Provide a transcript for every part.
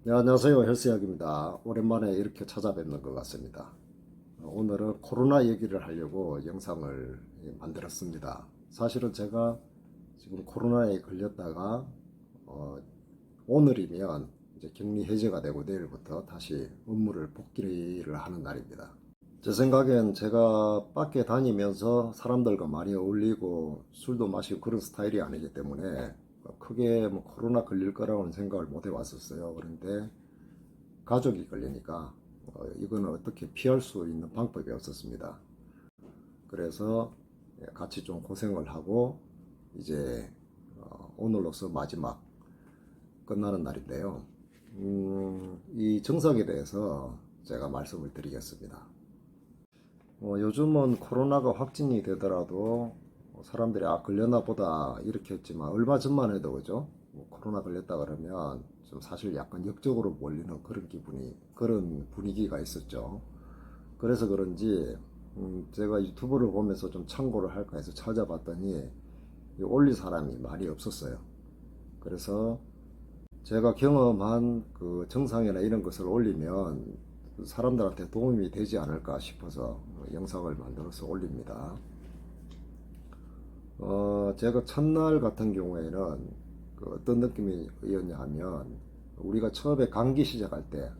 네, 안녕하세요. 헬스약입니다. 오랜만에 이렇게 찾아뵙는 것 같습니다. 오늘은 코로나 얘기를 하려고 영상을 만들었습니다. 사실은 제가 지금 코로나에 걸렸다가 오늘이면 이제 격리 해제가 되고 내일부터 다시 업무를 복귀를 하는 날입니다. 제 생각엔 제가 밖에 다니면서 사람들과 많이 어울리고 술도 마시고 그런 스타일이 아니기 때문에 크게 뭐 코로나 걸릴 거라고는 생각을 못 해왔었어요. 그런데 가족이 걸리니까 이거는 어떻게 피할 수 있는 방법이 없었습니다. 그래서 같이 좀 고생을 하고 이제 오늘로서 마지막 끝나는 날인데요. 이 증상에 대해서 제가 말씀을 드리겠습니다. 요즘은 코로나가 확진이 되더라도 사람들이 걸렸나 보다 이렇게 했지만 얼마 전만 해도 그죠? 코로나 걸렸다 그러면 좀 사실 약간 역적으로 몰리는 그런 분위기가 있었죠. 그래서 그런지 제가 유튜브를 보면서 좀 참고를 할까 해서 찾아봤더니 올릴 사람이 많이 없었어요. 그래서 제가 경험한 그 정상이나 이런 것을 올리면 사람들한테 도움이 되지 않을까 싶어서 영상을 만들어서 올립니다. 제가 첫날 같은 경우에는 그 어떤 느낌이었냐 하면 우리가 처음에 감기 시작할 때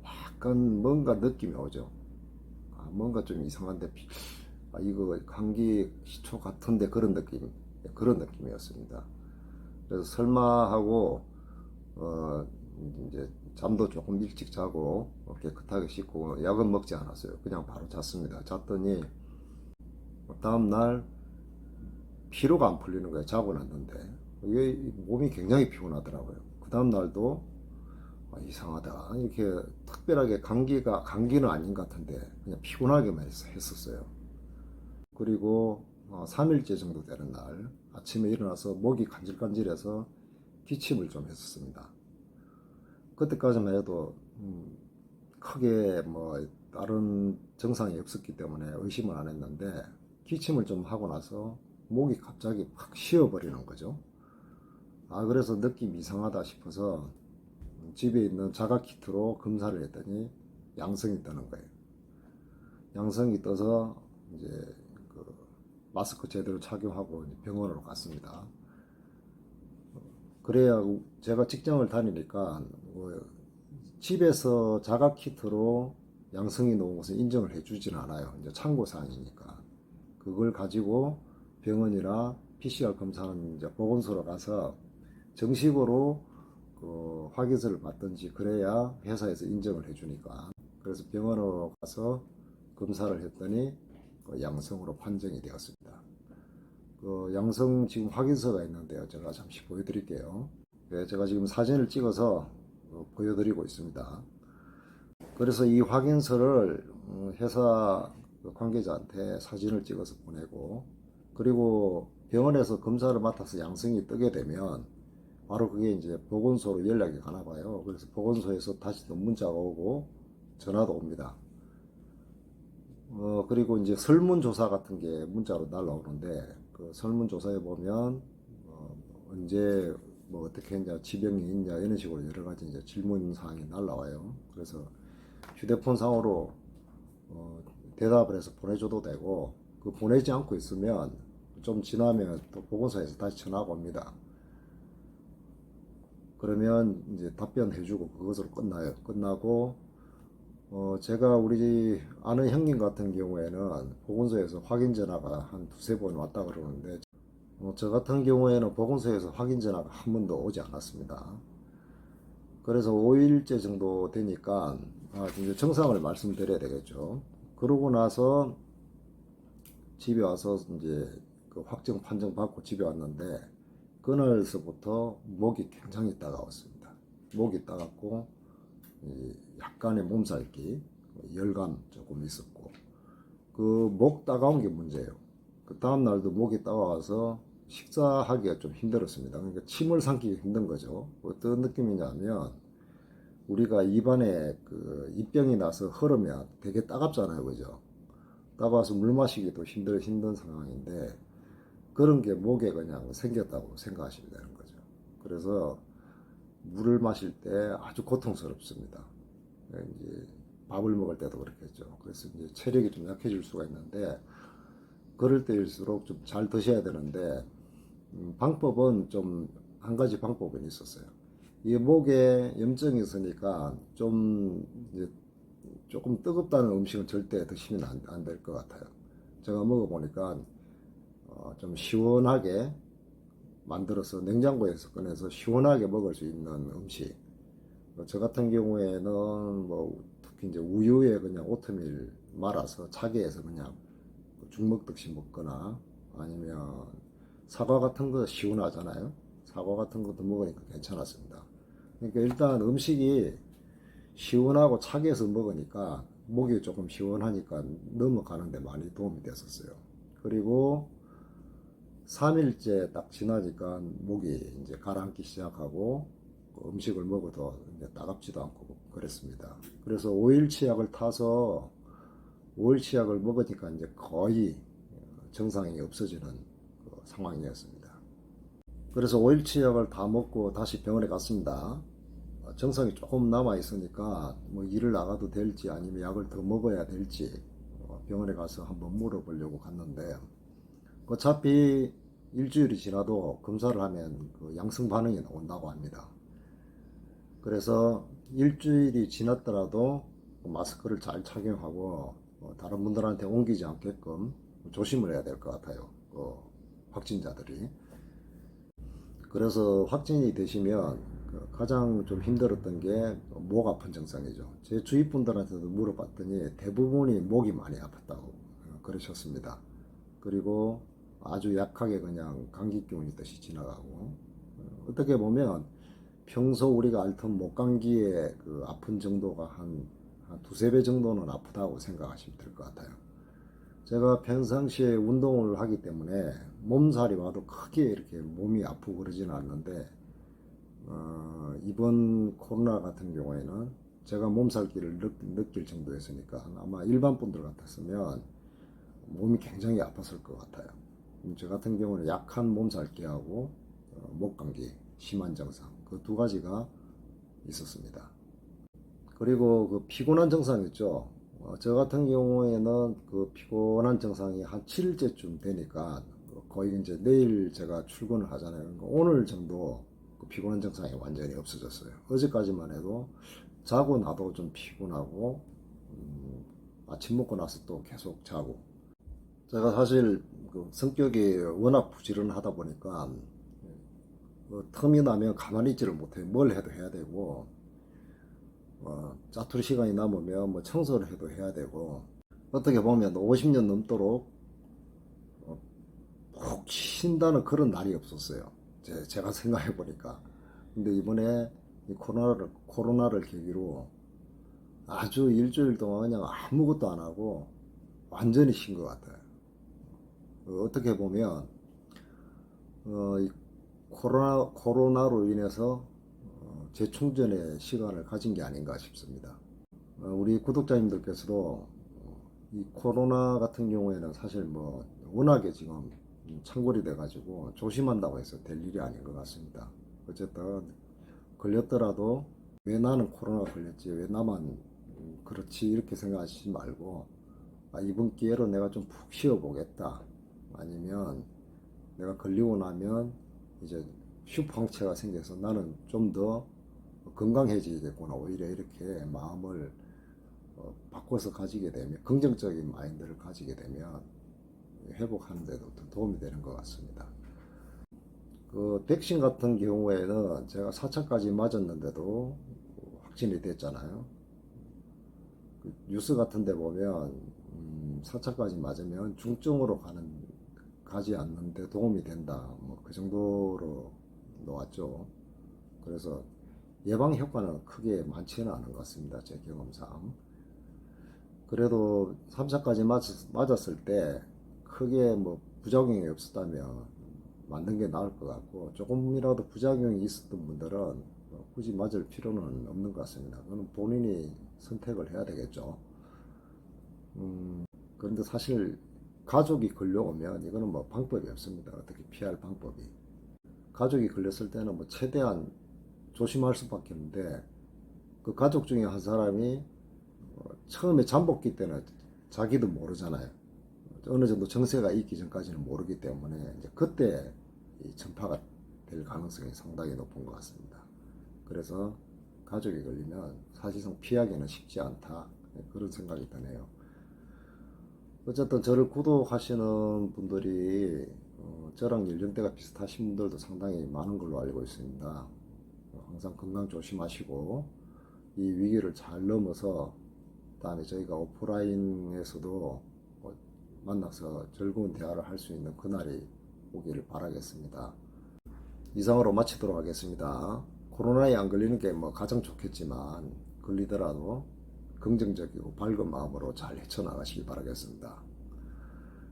약간 뭔가 느낌이 오죠. 뭔가 좀 이상한데 이거 감기 시초 같은데 그런 느낌이었습니다. 그래서 설마 하고 어, 이제 잠도 조금 일찍 자고 깨끗하게 씻고 약은 먹지 않았어요. 그냥 바로 잤습니다. 잤더니 다음날 피로가 안 풀리는 거예요. 자고 났는데 이게 몸이 굉장히 피곤하더라고요. 그 다음날도 이상하다. 이렇게 특별하게 감기는 아닌 것 같은데 그냥 피곤하게만 했었어요. 그리고 3일째 정도 되는 날 아침에 일어나서 목이 간질간질해서 기침을 좀 했었습니다. 그때까지만 해도 크게 뭐 다른 증상이 없었기 때문에 의심을 안 했는데 기침을 좀 하고 나서 목이 갑자기 확 쉬어버리는 거죠. 그래서 느낌이 이상하다 싶어서 집에 있는 자가 키트로 검사를 했더니 양성이 뜨는 거예요. 양성이 떠서 이제 그 마스크 제대로 착용하고 병원으로 갔습니다. 그래야 제가 직장을 다니니까 뭐 집에서 자가 키트로 양성이 나온 것을 인정을 해주진 않아요. 이제 참고사항이니까. 그걸 가지고 병원이나 PCR 검사는 이제 보건소로 가서 정식으로 그 확인서를 받든지 그래야 회사에서 인정을 해주니까. 그래서 병원으로 가서 검사를 했더니 그 양성으로 판정이 되었습니다. 그 양성 지금 확인서가 있는데요. 제가 잠시 보여드릴게요. 네, 제가 지금 사진을 찍어서 보여드리고 있습니다. 그래서 이 확인서를 회사 관계자한테 사진을 찍어서 보내고 그리고 병원에서 검사를 맡아서 양성이 뜨게 되면 바로 그게 이제 보건소로 연락이 가나 봐요. 그래서 보건소에서 다시 또 문자가 오고 전화도 옵니다. 그리고 이제 설문조사 같은 게 문자로 날라오는데 그 설문조사에 보면 언제 뭐 어떻게 했냐, 지병이 있냐 이런 식으로 여러 가지 이제 질문 사항이 날라와요. 그래서 휴대폰 상으로 대답을 해서 보내줘도 되고 그 보내지 않고 있으면 좀 지나면 또 보건소에서 다시 전화가 옵니다. 그러면 이제 답변해주고 그것으로 끝나요. 끝나고 제가 우리 아는 형님 같은 경우에는 보건소에서 확인 전화가 한 두세 번 왔다 그러는데 저 같은 경우에는 보건소에서 확인 전화가 한 번도 오지 않았습니다. 그래서 5일째 정도 되니까 이제 정상을 말씀드려야 되겠죠. 그러고 나서 집에 와서 이제 그 확정 판정 받고 집에 왔는데 그날서부터 목이 굉장히 따가웠습니다. 목이 따갑고 약간의 몸살기, 열감 조금 있었고 그 목 따가운 게 문제예요. 그 다음 날도 목이 따가워서 식사하기가 좀 힘들었습니다. 그러니까 침을 삼키기 힘든 거죠. 어떤 느낌이냐면 우리가 입안에 그 입병이 나서 흐르면 되게 따갑잖아요, 그죠? 따가워서 물 마시기도 힘든 상황인데 그런 게 목에 그냥 생겼다고 생각하시면 되는 거죠. 그래서 물을 마실 때 아주 고통스럽습니다. 이제 밥을 먹을 때도 그렇겠죠. 그래서 이제 체력이 좀 약해질 수가 있는데 그럴 때일수록 좀 잘 드셔야 되는데 방법은 좀 한 가지 방법은 있었어요. 이 목에 염증이 있으니까 좀 이제 조금 뜨겁다는 음식은 절대 드시면 안 될 것 같아요. 제가 먹어보니까 좀 시원하게 만들어서 냉장고에서 꺼내서 시원하게 먹을 수 있는 음식. 저 같은 경우에는 뭐 특히 이제 우유에 그냥 오트밀 말아서 차게 해서 그냥 죽 먹듯이 먹거나 아니면 사과 같은 거 시원하잖아요. 사과 같은 것도 먹으니까 괜찮았습니다. 그러니까 일단 음식이 시원하고 차게 해서 먹으니까 목이 조금 시원하니까 넘어가는데 많이 도움이 됐었어요. 그리고 3일째 딱 지나니까 목이 이제 가라앉기 시작하고 음식을 먹어도 이제 따갑지도 않고 그랬습니다. 그래서 5일 치약을 타서 5일 치약을 먹으니까 이제 거의 증상이 없어지는 그 상황이었습니다. 그래서 5일 치약을 다 먹고 다시 병원에 갔습니다. 증상이 조금 남아 있으니까 뭐 일을 나가도 될지 아니면 약을 더 먹어야 될지 병원에 가서 한번 물어보려고 갔는데 어차피 일주일이 지나도 검사를 하면 그 양성 반응이 나온다고 합니다. 그래서 일주일이 지났더라도 마스크를 잘 착용하고 다른 분들한테 옮기지 않게끔 조심을 해야 될 것 같아요. 확진자들이. 그래서 확진이 되시면 가장 좀 힘들었던 게 목 아픈 증상이죠. 제 주위 분들한테도 물어봤더니 대부분이 목이 많이 아팠다고 그러셨습니다. 그리고 아주 약하게 그냥 감기 기운 있듯이 지나가고 어떻게 보면 평소 우리가 앓던 목감기의 그 아픈 정도가 한 두세 배 정도는 아프다고 생각하시면 될 것 같아요. 제가 평상시에 운동을 하기 때문에 몸살이 와도 크게 이렇게 몸이 아프고 그러지는 않는데 이번 코로나 같은 경우에는 제가 몸살기를 느낄 정도였으니까 아마 일반 분들 같았으면 몸이 굉장히 아팠을 것 같아요. 저 같은 경우는 약한 몸살기하고 목감기 심한 증상 그 두 가지가 있었습니다. 그리고 그 피곤한 증상 있죠. 저 같은 경우에는 그 피곤한 증상이 한 7일째쯤 되니까 거의 이제 내일 제가 출근을 하잖아요. 그러니까 오늘 정도 그 피곤한 증상이 완전히 없어졌어요. 어제까지만 해도 자고 나도 좀 피곤하고 아침 먹고 나서 또 계속 자고 제가 사실 그 성격이 워낙 부지런하다 보니까 틈이 나면 가만히 있지를 못해요. 뭘 해도 해야 되고 짜투리 시간이 남으면 뭐 청소를 해도 해야 되고 어떻게 보면 50년 넘도록 푹 쉰다는 그런 날이 없었어요. 제가 생각해 보니까. 근데 이번에 이 코로나를 계기로 아주 일주일 동안 그냥 아무것도 안 하고 완전히 쉰 것 같아요. 어떻게 보면 이 코로나로 인해서 재충전의 시간을 가진 게 아닌가 싶습니다. 우리 구독자님들께서도 이 코로나 같은 경우에는 사실 뭐 워낙에 지금 창궐이 돼가지고 조심한다고 해서 될 일이 아닌 것 같습니다. 어쨌든 걸렸더라도 왜 나는 코로나 걸렸지 왜 나만 그렇지 이렇게 생각하시지 말고 이번 기회로 내가 좀 푹 쉬어보겠다 아니면 내가 걸리고 나면 이제 슈퍼항체가 생겨서 나는 좀 더 건강해지겠구나 오히려 이렇게 마음을 바꿔서 가지게 되면 긍정적인 마인드를 가지게 되면 회복하는 데도 더 도움이 되는 것 같습니다. 그 백신 같은 경우에는 제가 4차까지 맞았는데도 확진이 됐잖아요. 그 뉴스 같은 데 보면 4차까지 맞으면 중증으로 가지 않는데 도움이 된다. 뭐 그 정도로 나왔죠. 그래서 예방 효과는 크게 많지는 않은 것 같습니다. 제 경험상. 그래도 3차까지 맞았을 때 크게 뭐 부작용이 없었다면 맞는 게 나을 것 같고 조금이라도 부작용이 있었던 분들은 굳이 맞을 필요는 없는 것 같습니다. 그건 본인이 선택을 해야 되겠죠. 그런데 사실 가족이 걸려오면 이거는 뭐 방법이 없습니다. 어떻게 피할 방법이. 가족이 걸렸을 때는 뭐 최대한 조심할 수밖에 없는데 그 가족 중에 한 사람이 처음에 잠복기 때는 자기도 모르잖아요. 어느 정도 정세가 있기 전까지는 모르기 때문에 이제 그때 이 전파가 될 가능성이 상당히 높은 것 같습니다. 그래서 가족이 걸리면 사실상 피하기는 쉽지 않다. 그런 생각이 드네요. 어쨌든 저를 구독하시는 분들이 저랑 연령대가 비슷하신 분들도 상당히 많은 걸로 알고 있습니다. 항상 건강 조심하시고 이 위기를 잘 넘어서 다음에 저희가 오프라인에서도 만나서 즐거운 대화를 할 수 있는 그날이 오기를 바라겠습니다. 이상으로 마치도록 하겠습니다. 코로나에 안 걸리는 게 뭐 가장 좋겠지만 걸리더라도 긍정적이고 밝은 마음으로 잘 헤쳐나가시기 바라겠습니다.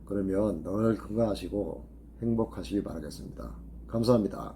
그러면 늘 건강하시고 행복하시기 바라겠습니다. 감사합니다.